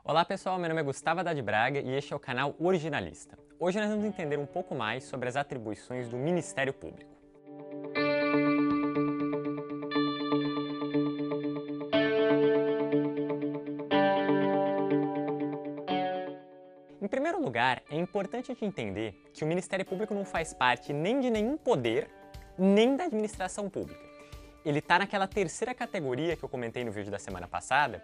Olá pessoal, meu nome é Gustavo Haddad Braga e este é o canal Originalista. Hoje nós vamos entender um pouco mais sobre as atribuições do Ministério Público. Em primeiro lugar, é importante a gente entender que o Ministério Público não faz parte nem de nenhum poder, nem da administração pública. Ele está naquela terceira categoria que eu comentei no vídeo da semana passada,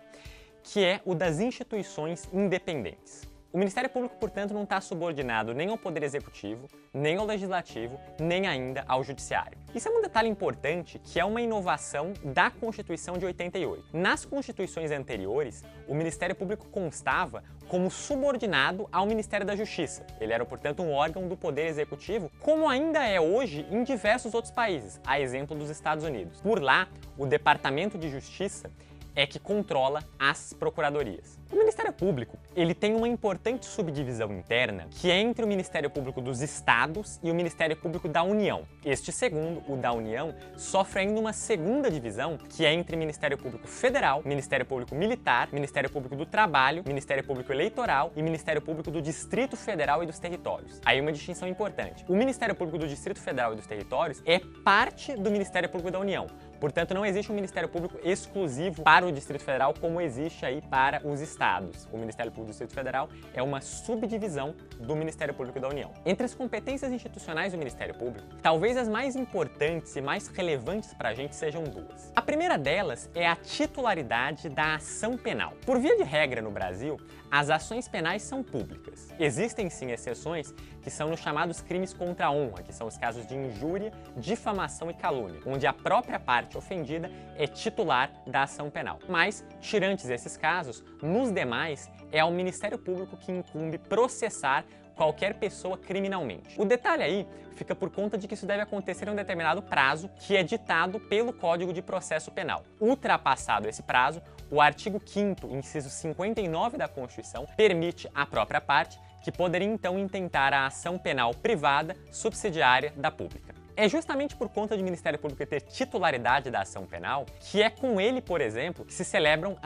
que é o das instituições independentes. O Ministério Público, portanto, não está subordinado nem ao Poder Executivo, nem ao Legislativo, nem ainda ao Judiciário. Isso é um detalhe importante que é uma inovação da Constituição de 88. Nas constituições anteriores, o Ministério Público constava como subordinado ao Ministério da Justiça. Ele era, portanto, um órgão do Poder Executivo, como ainda é hoje em diversos outros países, a exemplo dos Estados Unidos. Por lá, o Departamento de Justiça é que controla as procuradorias. O Ministério Público, ele tem uma importante subdivisão interna, que é entre o Ministério Público dos Estados e o Ministério Público da União. Este segundo, o da União, sofre ainda uma segunda divisão, que é entre Ministério Público Federal, Ministério Público Militar, Ministério Público do Trabalho, Ministério Público Eleitoral e Ministério Público do Distrito Federal e dos Territórios. Aí uma distinção importante. O Ministério Público do Distrito Federal e dos Territórios é parte do Ministério Público da União. Portanto, não existe um Ministério Público exclusivo para o Distrito Federal como existe aí para os estados. O Ministério Público do Distrito Federal é uma subdivisão do Ministério Público da União. Entre as competências institucionais do Ministério Público, talvez as mais importantes e mais relevantes para a gente sejam duas. A primeira delas é a titularidade da ação penal. Por via de regra no Brasil, as ações penais são públicas. Existem sim exceções que são nos chamados crimes contra a honra, que são os casos de injúria, difamação e calúnia, onde a própria parte ofendida é titular da ação penal. Mas, tirantes esses casos, nos demais é ao Ministério Público que incumbe processar qualquer pessoa criminalmente. O detalhe aí fica por conta de que isso deve acontecer em um determinado prazo que é ditado pelo Código de Processo Penal. Ultrapassado esse prazo, o artigo 5º, inciso 59 da Constituição, permite à própria parte que poderia então intentar a ação penal privada subsidiária da pública. É justamente por conta do Ministério Público ter titularidade da ação penal que é com ele, por exemplo, que se celebram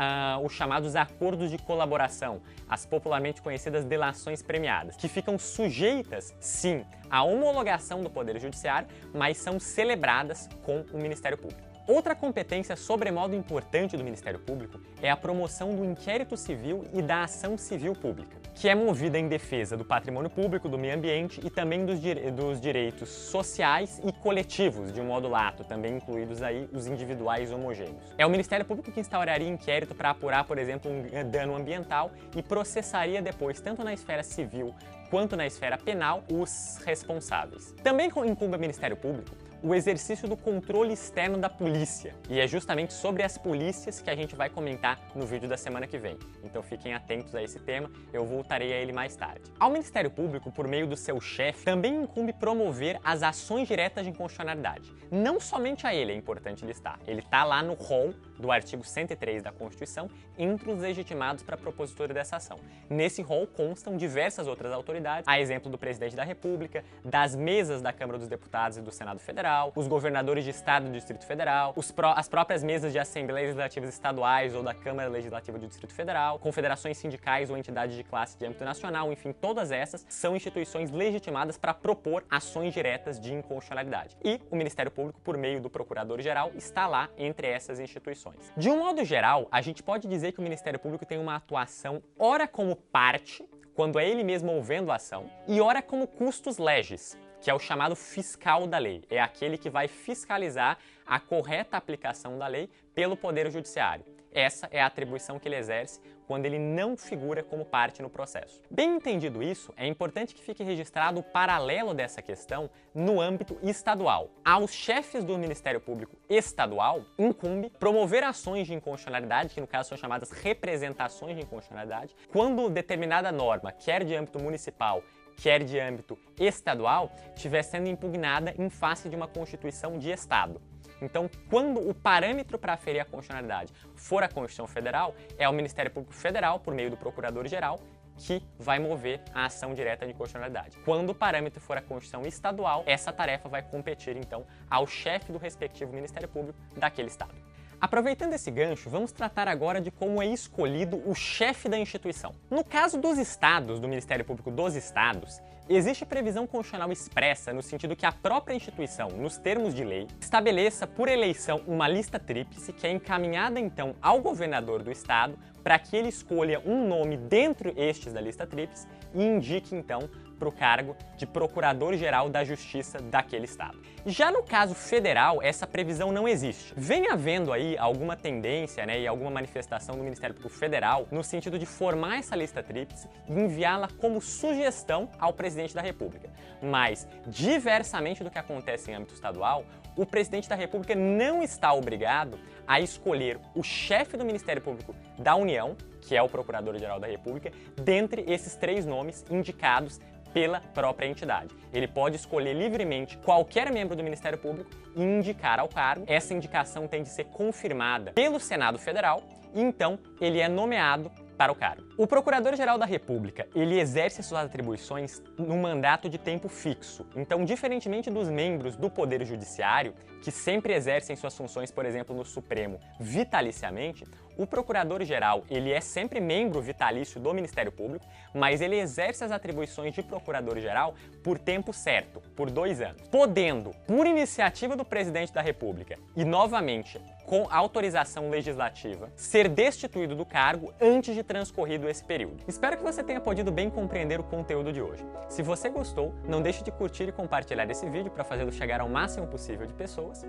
os chamados acordos de colaboração, as popularmente conhecidas delações premiadas, que ficam sujeitas, sim, à homologação do Poder Judiciário, mas são celebradas com o Ministério Público. Outra competência sobremodo importante do Ministério Público é a promoção do inquérito civil e da ação civil pública, que é movida em defesa do patrimônio público, do meio ambiente e também dos direitos sociais e coletivos, de um modo lato, também incluídos aí os individuais homogêneos. É o Ministério Público que instauraria inquérito para apurar, por exemplo, um dano ambiental e processaria depois, tanto na esfera civil quanto na esfera penal, os responsáveis. Também incumbe ao Ministério Público o exercício do controle externo da polícia. E é justamente sobre as polícias que a gente vai comentar no vídeo da semana que vem. Então fiquem atentos a esse tema, eu voltarei a ele mais tarde. Ao Ministério Público, por meio do seu chefe, também incumbe promover as ações diretas de inconstitucionalidade. Não somente a ele é importante listar, ele está lá no rol do artigo 103 da Constituição, entre os legitimados para a propositura dessa ação. Nesse rol constam diversas outras autoridades, a exemplo do Presidente da República, das mesas da Câmara dos Deputados e do Senado Federal, os governadores de Estado do Distrito Federal, as próprias mesas de Assembleias Legislativas Estaduais ou da Câmara Legislativa do Distrito Federal, confederações sindicais ou entidades de classe de âmbito nacional, enfim, todas essas são instituições legitimadas para propor ações diretas de inconstitucionalidade. E o Ministério Público, por meio do Procurador-Geral, está lá entre essas instituições. De um modo geral, a gente pode dizer que o Ministério Público tem uma atuação ora como parte, quando é ele mesmo movendo a ação, e ora como custos legis, que é o chamado fiscal da lei. É aquele que vai fiscalizar a correta aplicação da lei pelo Poder Judiciário. Essa é a atribuição que ele exerce quando ele não figura como parte no processo. Bem entendido isso, é importante que fique registrado o paralelo dessa questão no âmbito estadual. Aos chefes do Ministério Público Estadual, incumbe promover ações de inconstitucionalidade, que no caso são chamadas representações de inconstitucionalidade, quando determinada norma, quer de âmbito municipal, quer de âmbito estadual, estiver sendo impugnada em face de uma Constituição de Estado. Então, quando o parâmetro para aferir a constitucionalidade for a Constituição Federal, é o Ministério Público Federal, por meio do Procurador-Geral, que vai mover a ação direta de inconstitucionalidade. Quando o parâmetro for a Constituição Estadual, essa tarefa vai competir, então, ao chefe do respectivo Ministério Público daquele Estado. Aproveitando esse gancho, vamos tratar agora de como é escolhido o chefe da instituição. No caso dos estados, do Ministério Público dos Estados, existe previsão constitucional expressa no sentido que a própria instituição, nos termos de lei, estabeleça por eleição uma lista tríplice que é encaminhada então ao governador do estado para que ele escolha um nome dentro estes da lista tríplice e indique então para o cargo de Procurador-Geral da Justiça daquele estado. Já no caso federal, essa previsão não existe. Vem havendo aí alguma tendência, e alguma manifestação do Ministério Público Federal no sentido de formar essa lista tríplice e enviá-la como sugestão ao presidente da República. Mas, diversamente do que acontece em âmbito estadual, o presidente da República não está obrigado a escolher o chefe do Ministério Público da União, que é o Procurador-Geral da República, dentre esses 3 nomes indicados pela própria entidade. Ele pode escolher livremente qualquer membro do Ministério Público e indicar ao cargo. Essa indicação tem de ser confirmada pelo Senado Federal e então ele é nomeado para o cargo. O Procurador-Geral da República, ele exerce suas atribuições num mandato de tempo fixo. Então, diferentemente dos membros do Poder Judiciário, que sempre exercem suas funções, por exemplo, no Supremo, vitaliciamente, o Procurador-Geral, ele é sempre membro vitalício do Ministério Público, mas ele exerce as atribuições de Procurador-Geral por tempo certo, por 2 anos, podendo, por iniciativa do Presidente da República e, novamente, com autorização legislativa, ser destituído do cargo antes de transcorrido esse período. Espero que você tenha podido bem compreender o conteúdo de hoje. Se você gostou, não deixe de curtir e compartilhar esse vídeo para fazê-lo chegar ao máximo possível de pessoas.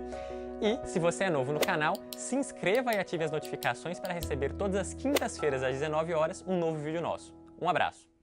E, se você é novo no canal, se inscreva e ative as notificações para receber todas as quintas-feiras às 19 horas um novo vídeo nosso. Um abraço!